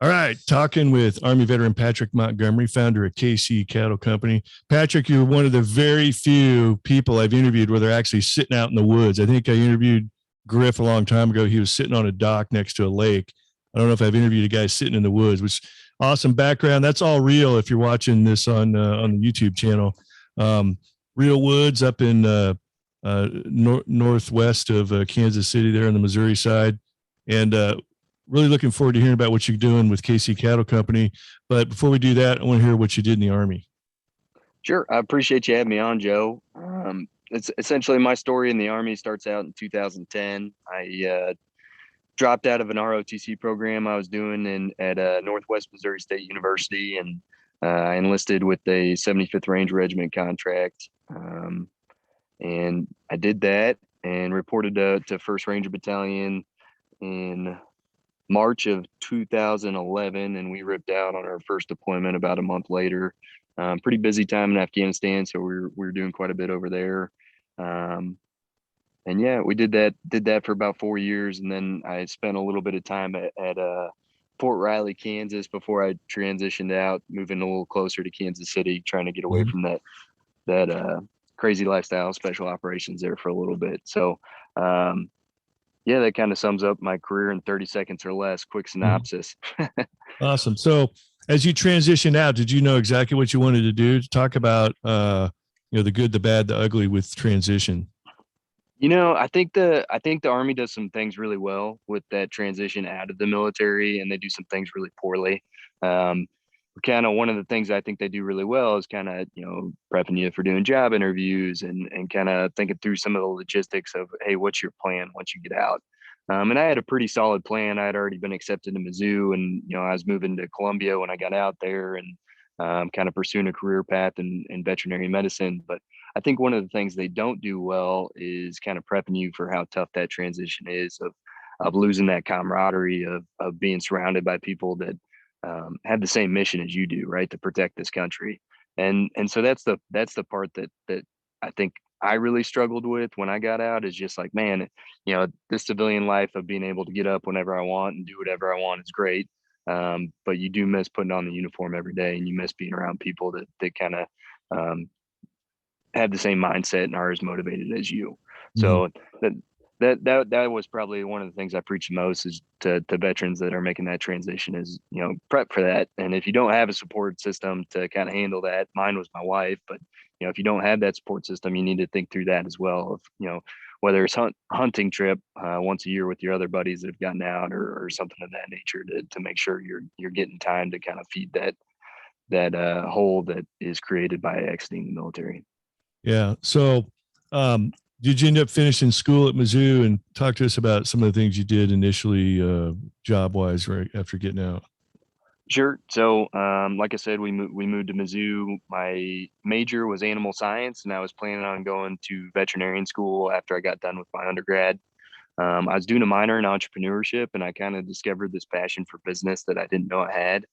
All right, talking with Army veteran Patrick Montgomery, founder of KC Cattle Company. Patrick, you're one of the very few people I've interviewed where they're actually sitting out in the woods. I think I interviewed Griff a long time ago. He was sitting on a dock next to a lake. I don't know if I've interviewed a guy sitting in the woods, which awesome background. That's all real if you're watching this on the YouTube channel. Um, Real woods up in northwest of Kansas City, there on the Missouri side, and really looking forward to hearing about what you're doing with KC Cattle Company. But before we do that, I want to hear what you did in the Army. Sure. I appreciate you having me on, Joe. It's essentially my story in the Army starts out in 2010. I dropped out of an ROTC program I was doing at Northwest Missouri State University, and I enlisted with the 75th Range Regiment contract. And I did that and reported to 1st Ranger Battalion in March of 2011, and we ripped out on our first deployment about a month later. Pretty busy time in Afghanistan, so we were doing quite a bit over there. And yeah, we did that for about 4 years, and then I spent a little bit of time at Fort Riley, Kansas, before I transitioned out, moving a little closer to Kansas City, trying to get away from that crazy lifestyle, special operations there for a little bit. So yeah, that kind of sums up my career in 30 seconds or less. Quick synopsis. Awesome. So as you transitioned out, did you know exactly what you wanted to do? To talk about the good, the bad, the ugly with transition. I think the Army does some things really well with that transition out of the military, and they do some things really poorly. Um, Kind of one of the things I think they do really well is kind of prepping you for doing job interviews and kind of thinking through some of the logistics of, hey, what's your plan once you get out. And I had a pretty solid plan. I had already been accepted to Mizzou, and I was moving to Columbia when I got out there, and kind of pursuing a career path in veterinary medicine. But I think one of the things they don't do well is kind of prepping you for how tough that transition is of losing that camaraderie of being surrounded by people that have the same mission as you do, right, to protect this country. And so that's the part that I think I really struggled with when I got out, is just like, man, this civilian life of being able to get up whenever I want and do whatever I want is great. But you do miss putting on the uniform every day, and you miss being around people that kind of um, have the same mindset and are as motivated as you. Mm-hmm. So that was probably one of the things I preach most, is to veterans that are making that transition, is prep for that. And if you don't have a support system to kind of handle that, mine was my wife, but if you don't have that support system, you need to think through that as well. Of whether it's hunting trip once a year with your other buddies that have gotten out, or something of that nature, to make sure you're getting time to kind of feed that hole that is created by exiting the military. Yeah. So, did you end up finishing school at Mizzou, and talk to us about some of the things you did initially, job wise, right after getting out? Sure. So, like I said, we moved to Mizzou. My major was animal science, and I was planning on going to veterinarian school after I got done with my undergrad. I was doing a minor in entrepreneurship, and I kind of discovered this passion for business that I didn't know I had.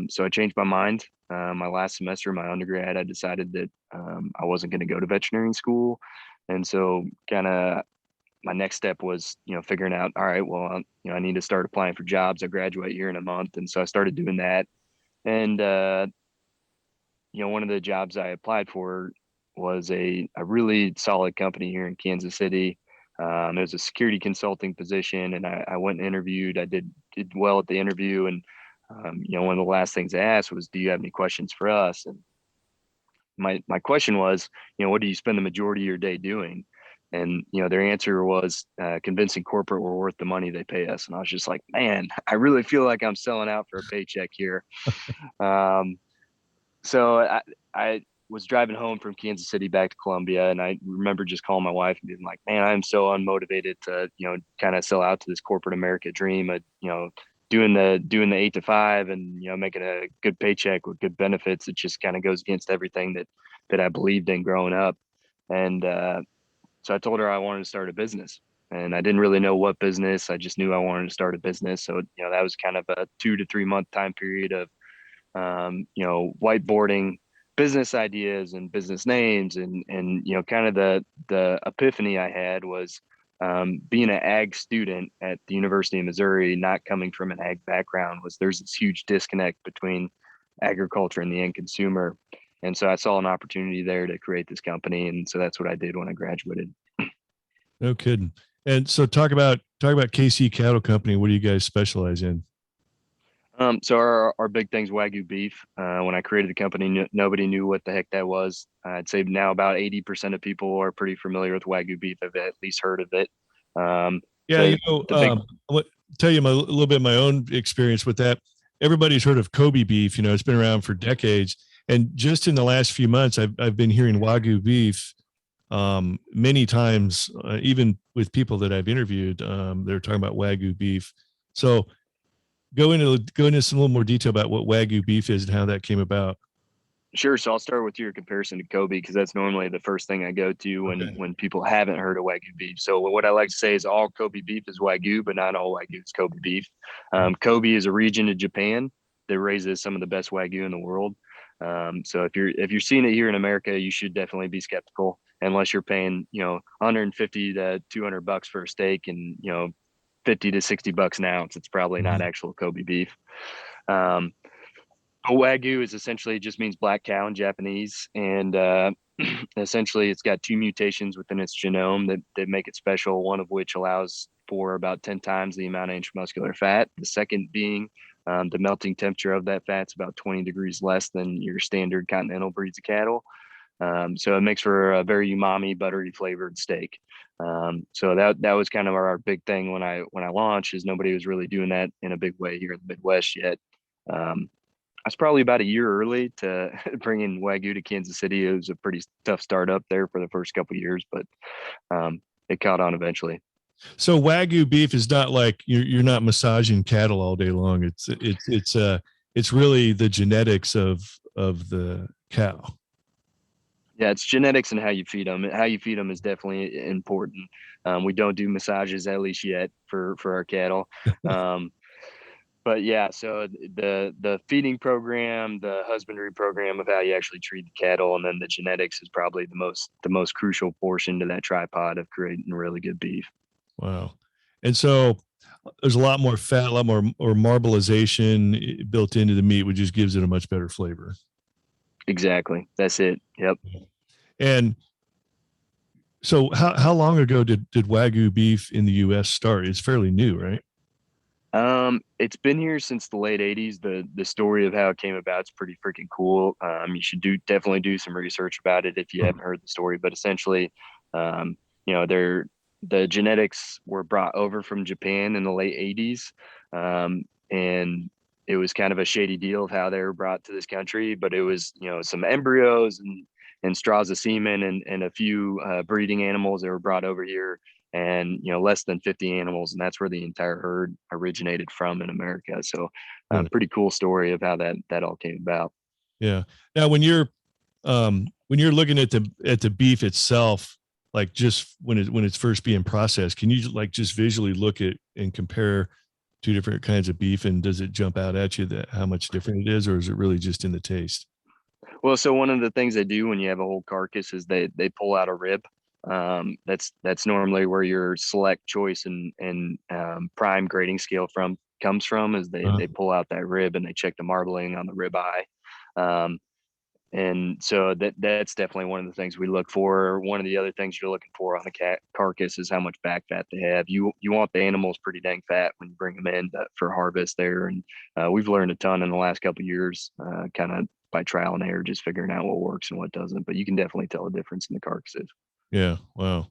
So I changed my mind. My last semester of my undergrad, I decided that I wasn't going to go to veterinarian school, and so kind of my next step was, figuring out, all right, well, I need to start applying for jobs. I graduate here in a month. And so I started doing that. And, one of the jobs I applied for was a really solid company here in Kansas City. It was a security consulting position, and I went and interviewed. I did well at the interview. And, one of the last things I asked was, do you have any questions for us? And my question was, what do you spend the majority of your day doing? And their answer was convincing corporate we're worth the money they pay us. And I was just like, man, I really feel like I'm selling out for a paycheck here. Um, so I was driving home from Kansas City back to Columbia, and I remember just calling my wife and being like, man, I'm so unmotivated to kind of sell out to this corporate America dream of doing the 8 to 5, and making a good paycheck with good benefits. It just kind of goes against everything that I believed in growing up. And so I told her I wanted to start a business, and I didn't really know what business. I just knew I wanted to start a business. So that was kind of a 2 to 3 month time period of whiteboarding business ideas and business names, and kind of the epiphany I had was, being an ag student at the University of Missouri, not coming from an ag background, there's this huge disconnect between agriculture and the end consumer. And so I saw an opportunity there to create this company. And so that's what I did when I graduated. No kidding. And so talk about KC Cattle Company. What do you guys specialize in? So our big thing's Wagyu beef. When I created the company, nobody knew what the heck that was. I'd say now about 80% of people are pretty familiar with Wagyu beef, have at least heard of it. Yeah, The the big I'll tell you a little bit of my own experience with that. Everybody's heard of Kobe beef. It's been around for decades, and just in the last few months, I've been hearing Wagyu beef many times, even with people that I've interviewed. They're talking about Wagyu beef. So go into some little more detail about what Wagyu beef is and how that came about. Sure. So I'll start with your comparison to Kobe because that's normally the first thing I go to Okay. when people haven't heard of Wagyu beef. So what I like to say is all Kobe beef is Wagyu, but not all Wagyu is Kobe beef. Kobe is a region of Japan that raises some of the best Wagyu in the world. So if you're seeing it here in America, you should definitely be skeptical unless you're paying 150 to $200 for a steak and 50 to $60 an ounce. It's probably not Mhm. actual Kobe beef. Um, Wagyu is essentially just means black cow in Japanese, and essentially it's got two mutations within its genome that make it special. One of which allows for about 10 times the amount of intramuscular fat. The second being the melting temperature of that fat's about 20 degrees less than your standard continental breeds of cattle. So it makes for a very umami, buttery flavored steak. So that was kind of our big thing when I launched, is nobody was really doing that in a big way here in the Midwest yet. I was probably about a year early to bringing Wagyu to Kansas City. It was a pretty tough startup there for the first couple of years, but it caught on eventually. So Wagyu beef is not like you're not massaging cattle all day long. It's really the genetics of the cow. Yeah, it's genetics and how you feed them. How you feed them is definitely important. We don't do massages, at least yet, for our cattle. Um, but yeah, so the feeding program, the husbandry program of how you actually treat the cattle, and then the genetics is probably the most crucial portion to that tripod of creating really good beef. Wow. And so there's a lot more fat, a lot more or marbleization built into the meat, which just gives it a much better flavor. Exactly. That's it. Yep. And so how long ago did Wagyu beef in the US start? It's fairly new, right? It's been here since the late '80s. The story of how it came about is pretty freaking cool. You should definitely do some research about it if you haven't heard the story. But essentially, um, the genetics were brought over from Japan in the late '80s, and it was kind of a shady deal of how they were brought to this country. But it was some embryos and straws of semen and a few breeding animals that were brought over here, and less than 50 animals, and that's where the entire herd originated from in America. So Really? pretty cool story of how that all came about. Yeah. Now when you're looking at the beef itself, like just when it's first being processed, can you like just visually look at and compare two different kinds of beef, and does it jump out at you that how much different it is, or is it really just in the taste? Well, so one of the things they do when you have a whole carcass is they pull out a rib. That's normally where your select choice and prime grading scale from comes from, is Uh, they pull out that rib and they check the marbling on the rib eye. Um, And so that's definitely one of the things we look for. One of the other things you're looking for on a cat carcass is how much back fat they have. You want the animals pretty dang fat when you bring them in for harvest there. And we've learned a ton in the last couple of years, kind of by trial and error, just figuring out what works and what doesn't. But you can definitely tell a difference in the carcasses. yeah. Wow.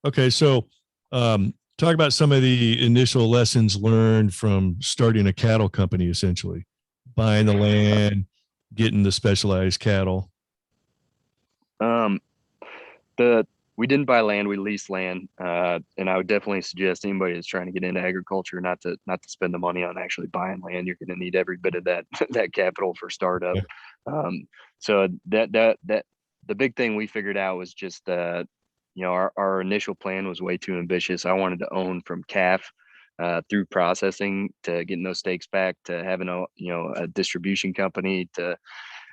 Okay. So talk about some of the initial lessons learned from starting a cattle company, essentially buying the land, getting the specialized cattle. Um, the we didn't buy land, we leased land, and I would definitely suggest anybody that's trying to get into agriculture not to spend the money on actually buying land. You're going to need every bit of that that capital for startup. Yeah. um, so that the big thing we figured out was just our initial plan was way too ambitious. I wanted to own from calf through processing to getting those steaks back, to having a distribution company, to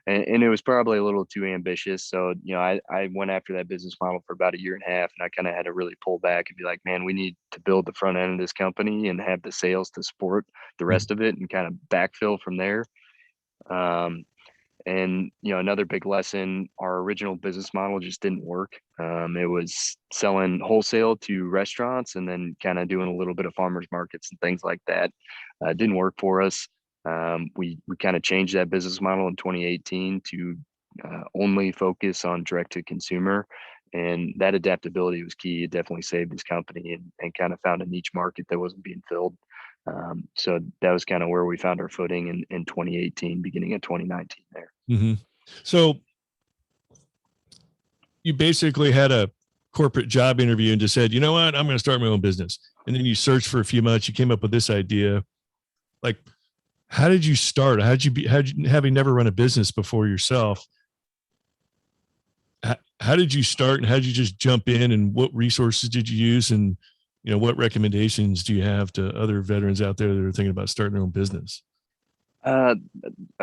and it was probably a little too ambitious. So, I went after that business model for about a year and a half, and I kind of had to really pull back and be like, man, we need to build the front end of this company and have the sales to support the rest of it and kind of backfill from there. And another big lesson, our original business model just didn't work. It was selling wholesale to restaurants and then kind of doing a little bit of farmers markets and things like that. It didn't work for us. We kind of changed that business model in 2018 to only focus on direct to consumer, and that adaptability was key. It definitely saved this company and kind of found a niche market that wasn't being filled. So that was kind of where we found our footing in 2018, beginning of 2019 there. Mm-hmm. So you basically had a corporate job interview and just said, you know what, I'm going to start my own business. And then you searched for a few months, you came up with this idea. Like, how did you start? Having never run a business before yourself, how did you start, and how did you just jump in, and what resources did you use? And, what recommendations do you have to other veterans out there that are thinking about starting their own business? A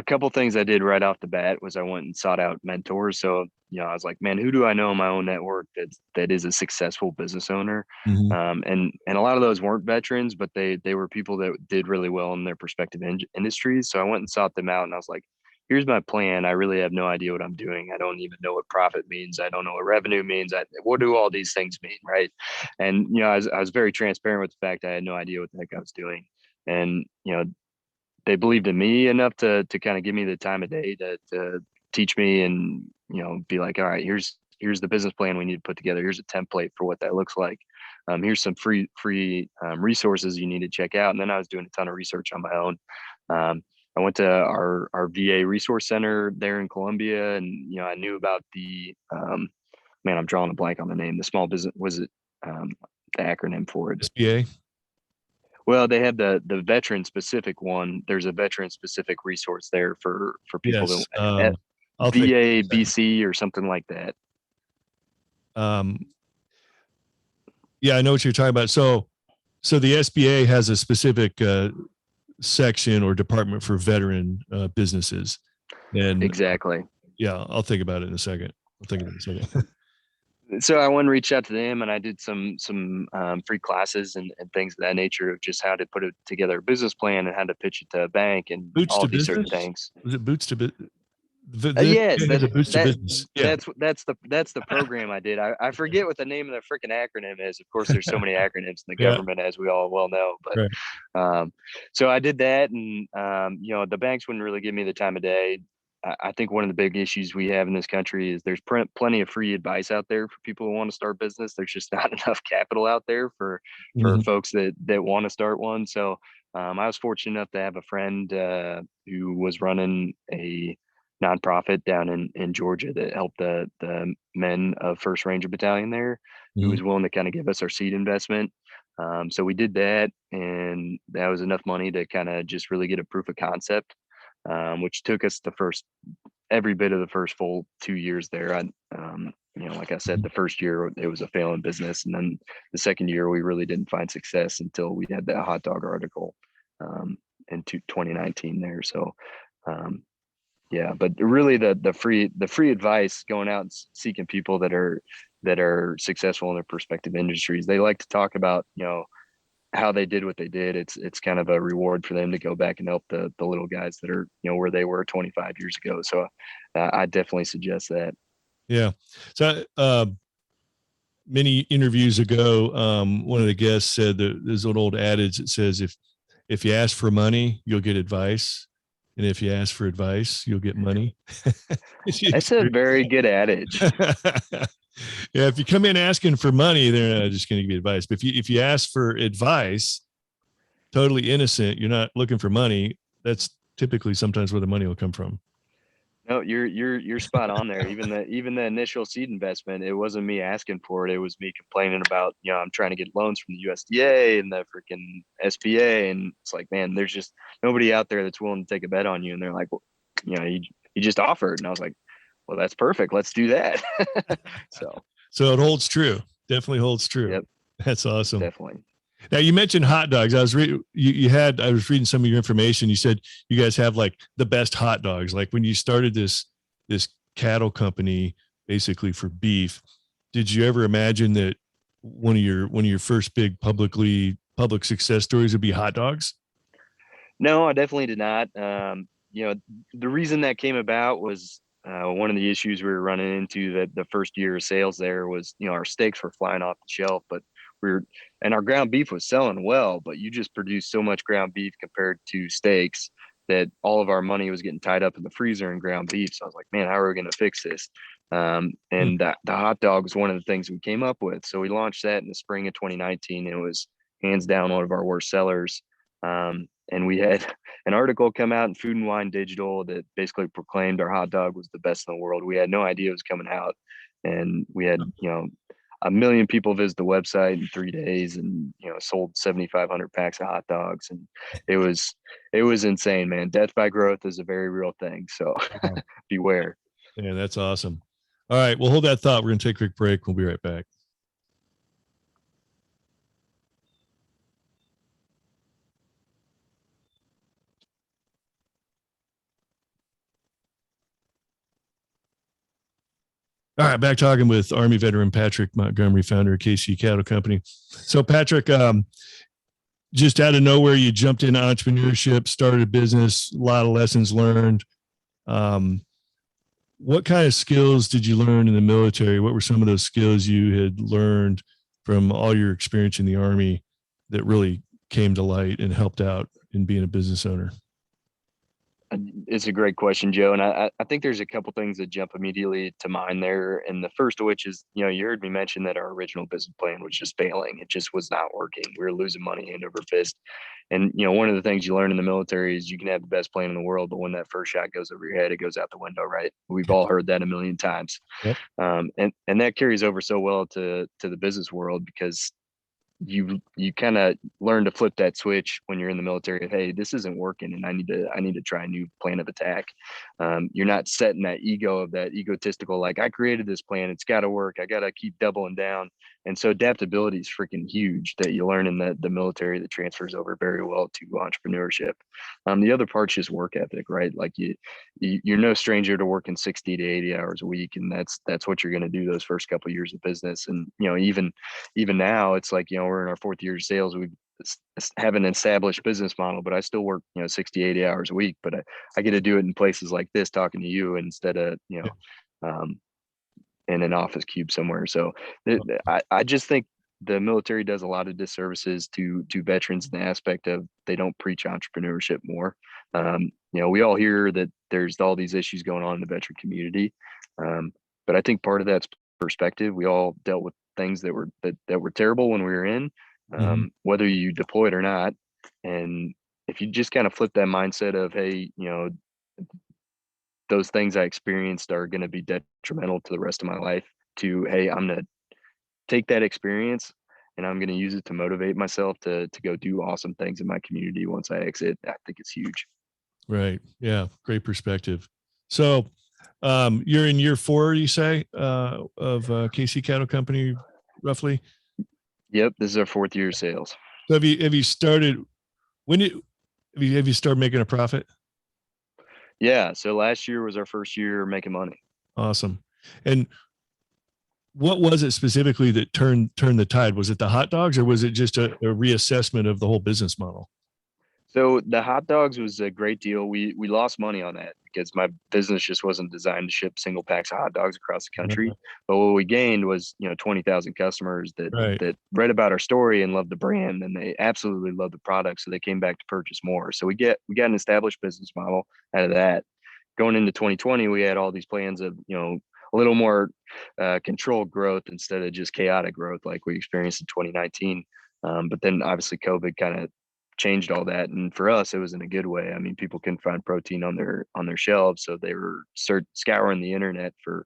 couple things I did right off the bat was I went and sought out mentors. So, I was like, man, who do I know in my own network that is a successful business owner? Mm-hmm. And a lot of those weren't veterans, but they were people that did really well in their respective industries. So I went and sought them out, and I was like, here's my plan. I really have no idea what I'm doing. I don't even know what profit means. I don't know what revenue means. What do all these things mean? Right. And, I was very transparent with the fact I had no idea what the heck I was doing. And, they believed in me enough to kind of give me the time of day to teach me and, be like, all right, here's the business plan we need to put together. Here's a template for what that looks like. Here's some free resources you need to check out. And then I was doing a ton of research on my own. I went to our VA resource center there in Columbia, and, I knew about the, man, I'm drawing a blank on the name. The small business, was it the acronym for it? SBA. Well, they have the veteran specific one. There's a veteran specific resource there for people Yes. that VA BC or something like that. Yeah, I know what you're talking about. So the SBA has a specific section or department for veteran businesses. And exactly. Yeah, I'll think about it in a second. So I went and reached out to them, and I did some free classes and things of that nature of just how to put together a business plan and how to pitch it to a bank and Boots all to these business? certain things. Was it Boots to Business? Yeah, Boots to Business. Yeah. That's the program I did. I forget what the name of the freaking acronym is. Of course, there's so many acronyms in the government, as we all well know. But right. So I did that, and the banks wouldn't really give me the time of day. I think one of the big issues we have in this country is there's plenty of free advice out there for people who want to start business. There's just not enough capital out there for folks that want to start one. So I was fortunate enough to have a friend who was running a nonprofit down in Georgia that helped the men of 1st Ranger Battalion there, who was willing to kind of give us our seed investment. So we did that, and that was enough money to kind of just really get a proof of concept. Which took us every bit of the first full 2 years there. Like I said, the first year it was a failing business, and then the second year we really didn't find success until we had that hot dog article in 2019 there. So yeah, but really the free advice, going out and seeking people that are successful in their respective industries. They like to talk about how they did what they did. It's kind of a reward for them to go back and help the little guys that are where they were 25 years ago. So I definitely suggest that. Yeah. So many interviews ago, one of the guests said that there's an old adage that says if you ask for money, you'll get advice, and if you ask for advice, you'll get money. That's a very good adage. Yeah, if you come in asking for money, they're not just going to give you advice. But if you ask for advice, totally innocent, you're not looking for money, that's typically sometimes where the money will come from. No, you're spot on there. Even the initial seed investment, it wasn't me asking for it. It was me complaining about, I'm trying to get loans from the USDA and the freaking SBA. And it's like, man, there's just nobody out there that's willing to take a bet on you. And they're like, well, you just offered. And I was like, well, that's perfect. Let's do that. So it holds true. Definitely holds true. Yep. That's awesome. Definitely. Now you mentioned hot dogs. I was reading some of your information. You said you guys have like the best hot dogs. Like when you started this this cattle company basically for beef. Did you ever imagine that one of your first big public success stories would be hot dogs? No, I definitely did not. The reason that came about was one of the issues we were running into that the first year of sales there was, our steaks were flying off the shelf, but and our ground beef was selling well, but you just produced so much ground beef compared to steaks that all of our money was getting tied up in the freezer in ground beef. So I was like, man, how are we going to fix this? And the hot dog was one of the things we came up with. So we launched that in the spring of 2019. It was hands down one of our worst sellers. And we had an article come out in Food and Wine Digital that basically proclaimed our hot dog was the best in the world. We had no idea it was coming out, and we had 1 million people visit the website in 3 days, and sold 7,500 packs of hot dogs, and it was insane, man. Death by growth is a very real thing, so beware. Yeah, that's awesome. All right, well, hold that thought. We're going to take a quick break. We'll be right back. All right, back talking with Army veteran Patrick Montgomery, founder of KC Cattle Company. So, Patrick, just out of nowhere, you jumped into entrepreneurship, started a business, a lot of lessons learned. What kind of skills did you learn in the military? What were some of those skills you had learned from all your experience in the Army that really came to light and helped out in being a business owner? It's a great question, Joe. And I think there's a couple things that jump immediately to mind there. And the first of which is, you heard me mention that our original business plan was just failing. It just was not working. We were losing money hand over fist. And, one of the things you learn in the military is you can have the best plan in the world, but when that first shot goes over your head, it goes out the window, right? We've all heard that a million times. Yep. And that carries over so well to the business world, because you kind of learn to flip that switch when you're in the military of, hey, this isn't working and I need to try a new plan of attack. You're not setting that ego of that egotistical, like, I created this plan, it's got to work, I got to keep doubling down. And so adaptability is freaking huge that you learn in the military that transfers over very well to entrepreneurship. The other part's just work ethic, right? Like you're no stranger to working 60 to 80 hours a week, and that's what you're going to do those first couple of years of business. And even now, it's like, we're in our fourth year of sales. We have an established business model, but I still work 60, 80 hours a week. But I get to do it in places like this, talking to you, instead of in an office cube somewhere. So I just think the military does a lot of disservices to veterans in the aspect of they don't preach entrepreneurship more. We all hear that there's all these issues going on in the veteran community, but I think part of that's perspective. We all dealt with things that were terrible when we were in, whether you deployed or not. And if you just kind of flip that mindset of, hey, those things I experienced are going to be detrimental to the rest of my life, to, hey, I'm going to take that experience and I'm going to use it to motivate myself to go do awesome things in my community once I exit. I think it's huge. Right. Yeah. Great perspective. So, you're in year 4, you say, of KC Cattle Company, roughly? Yep. This is our 4th year of sales. So have you started, have you started making a profit? Yeah. So last year was our first year making money. Awesome. And what was it specifically that turned the tide? Was it the hot dogs, or was it just a reassessment of the whole business model? So the hot dogs was a great deal. We lost money on that because my business just wasn't designed to ship single packs of hot dogs across the country. Right. But what we gained was, 20,000 customers that read about our story and loved the brand, and they absolutely loved the product. So they came back to purchase more. So we got an established business model out of that. Going into 2020, we had all these plans of, a little more controlled growth instead of just chaotic growth like we experienced in 2019. But then obviously COVID kind of changed all that, and for us it was in a good way. I mean, people couldn't find protein on their shelves, so they were scouring the internet for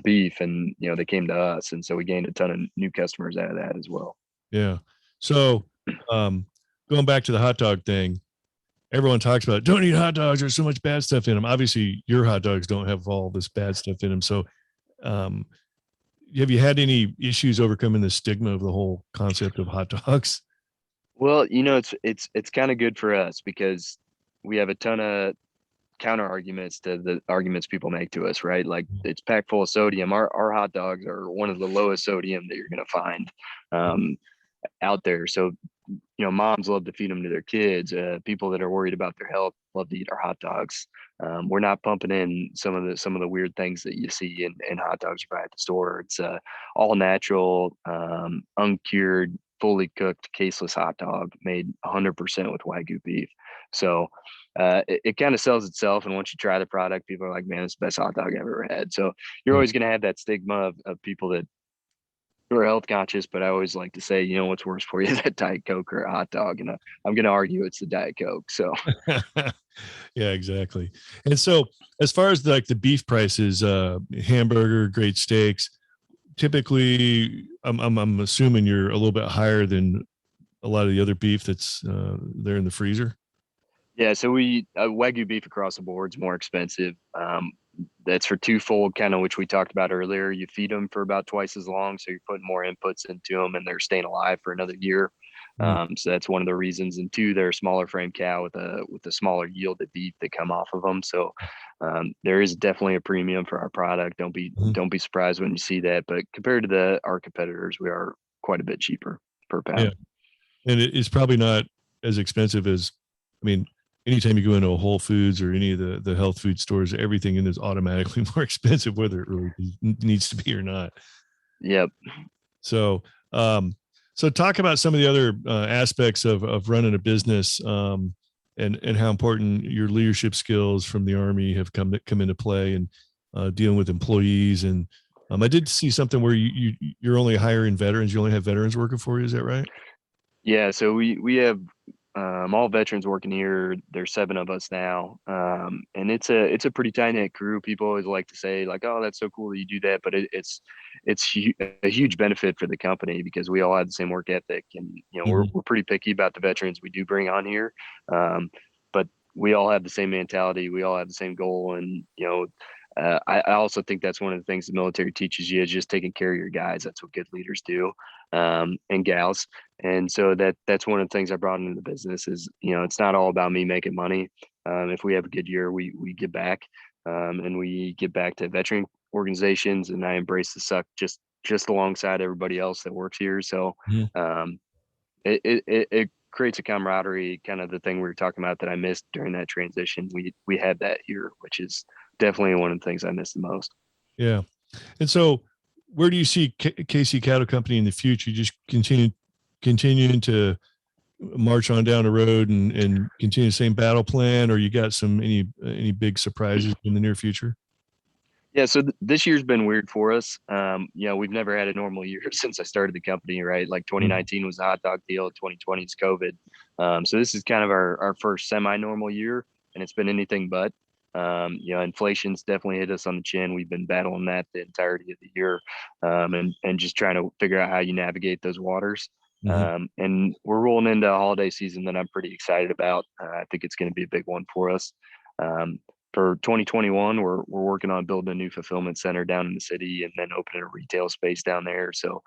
beef, and they came to us, and so we gained a ton of new customers out of that as well. Yeah. So going back to the hot dog thing, everyone talks about don't eat hot dogs, there's so much bad stuff in them. Obviously your hot dogs don't have all this bad stuff in them. So have you had any issues overcoming the stigma of the whole concept of hot dogs? Well, it's kind of good for us because we have a ton of counter arguments to the arguments people make to us, right? Like, it's packed full of sodium. Our hot dogs are one of the lowest sodium that you're going to find out there. So, moms love to feed them to their kids. People that are worried about their health love to eat our hot dogs. We're not pumping in some of the weird things that you see in hot dogs you buy at the store. It's all natural, uncured, fully cooked, caseless hot dog made 100% with Wagyu beef. So it kind of sells itself. And once you try the product, people are like, man, it's the best hot dog I've ever had. So you're always going to have that stigma of people that who are health conscious, but I always like to say, what's worse for you, that Diet Coke or a hot dog? And I'm going to argue it's the Diet Coke. So yeah, exactly. And so as far as like the beef prices, hamburger, great steaks, typically I'm assuming you're a little bit higher than a lot of the other beef that's there in the freezer. yeah, so we Wagyu beef across the board is more expensive. That's for twofold, kind of, which we talked about earlier. You feed them for about twice as long, so you're putting more inputs into them, and they're staying alive for another year. So that's one of the reasons. And two, they're a smaller frame cow with a smaller yielded beef that come off of them. So there is definitely a premium for our product. Don't be surprised when you see that. But compared to our competitors, we are quite a bit cheaper per pound. Yeah, and it's probably not as expensive as, I mean, anytime you go into a Whole Foods or any of the health food stores, everything in is automatically more expensive, whether it really needs to be or not. Yep. So, so talk about some of the other aspects of running a business, and how important your leadership skills from the Army have come into play, and dealing with employees. And I did see something where you're only hiring veterans. You only have veterans working for you. Is that right? Yeah. So we have all veterans working here. There's 7 of us now, and it's a pretty tight knit crew. People always like to say, like, "Oh, that's so cool that you do that," but it's a huge benefit for the company because we all have the same work ethic, and we're pretty picky about the veterans we do bring on here, but we all have the same mentality. We all have the same goal, and I also think that's one of the things the military teaches you is just taking care of your guys. That's what good leaders do, and gals. And so that's one of the things I brought into the business is, it's not all about me making money. If we have a good year, we give back, and we give back to veteran organizations, and I embrace the suck just alongside everybody else that works here. So it creates a camaraderie, kind of the thing we were talking about that I missed during that transition. We had that here, which is definitely one of the things I miss the most. Yeah. And so where do you see KC Cattle Company in the future? You just continuing to march on down the road and continue the same battle plan, or you got any big surprises in the near future? Yeah, so this year's been weird for us. We've never had a normal year since I started the company, right? Like 2019 was a hot dog deal, 2020 is COVID. So this is kind of our first semi-normal year, and it's been anything but. Inflation's definitely hit us on the chin. We've been battling that the entirety of the year, and just trying to figure out how you navigate those waters. And we're rolling into a holiday season that I'm pretty excited about. I think it's going to be a big one for us. For 2021, we're working on building a new fulfillment center down in the city, and then opening a retail space down there. So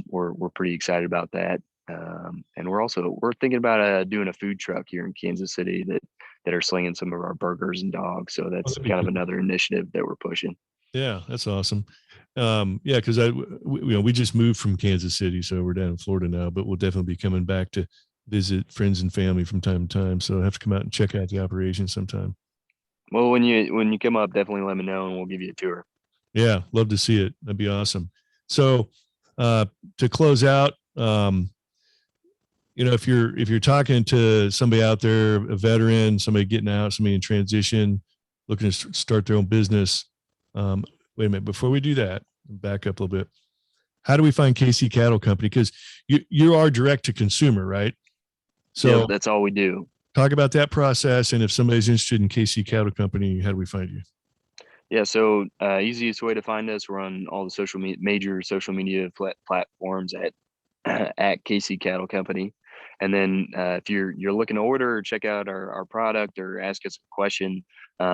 we're pretty excited about that. And we're thinking about doing a food truck here in Kansas City that are slinging some of our burgers and dogs. So that's kind of another initiative that we're pushing. Yeah, that's awesome. Yeah, because we just moved from Kansas City, so we're down in Florida now, but we'll definitely be coming back to visit friends and family from time to time. So I have to come out and check out the operation sometime. Well, when you come up, definitely let me know and we'll give you a tour. Yeah, love to see it. That'd be awesome. So to close out, if you're talking to somebody out there, a veteran, somebody getting out, somebody in transition, looking to start their own business. Wait a minute, before we do that, back up a little bit. How do we find KC Cattle Company? Because you are direct to consumer, right? So yeah, that's all we do. Talk about that process, and if somebody's interested in KC Cattle Company, how do we find you? Yeah, so easiest way to find us, we're on all the major social media platforms at KC Cattle Company. And then if you're looking to order or check out our product or ask us a question,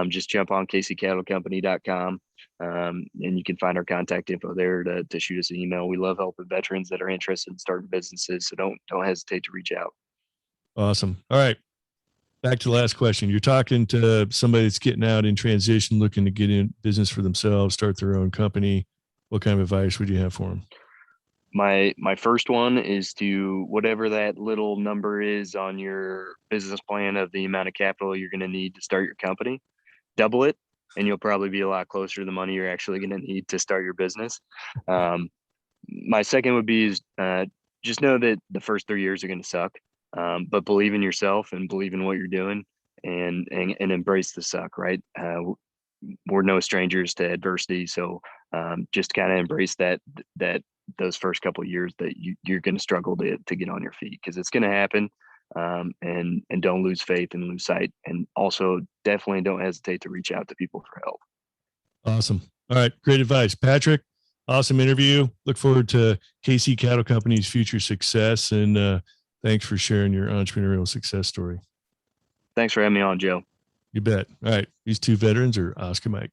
just jump on kccattlecompany.com, and you can find our contact info there to shoot us an email. We love helping veterans that are interested in starting businesses, so don't hesitate to reach out. Awesome. All right. back to the last question. You're talking to somebody that's getting out in transition, looking to get in business for themselves, start their own company. What kind of advice would you have for them? My first one is to whatever that little number is on your business plan of the amount of capital you're going to need to start your company, double it, and you'll probably be a lot closer to the money you're actually going to need to start your business. My second would be is just know that the first 3 years are going to suck, but believe in yourself and believe in what you're doing, and embrace the suck. Right? We're no strangers to adversity, so just kind of embrace that those first couple of years that you're going to struggle to get on your feet, because it's going to happen. And don't lose faith and lose sight, and also definitely don't hesitate to reach out to people for help. Awesome. All right. Great advice, Patrick. Awesome interview. Look forward to KC Cattle Company's future success. And thanks for sharing your entrepreneurial success story. Thanks for having me on, Joe. You bet. All right. These two veterans are Oscar Mike.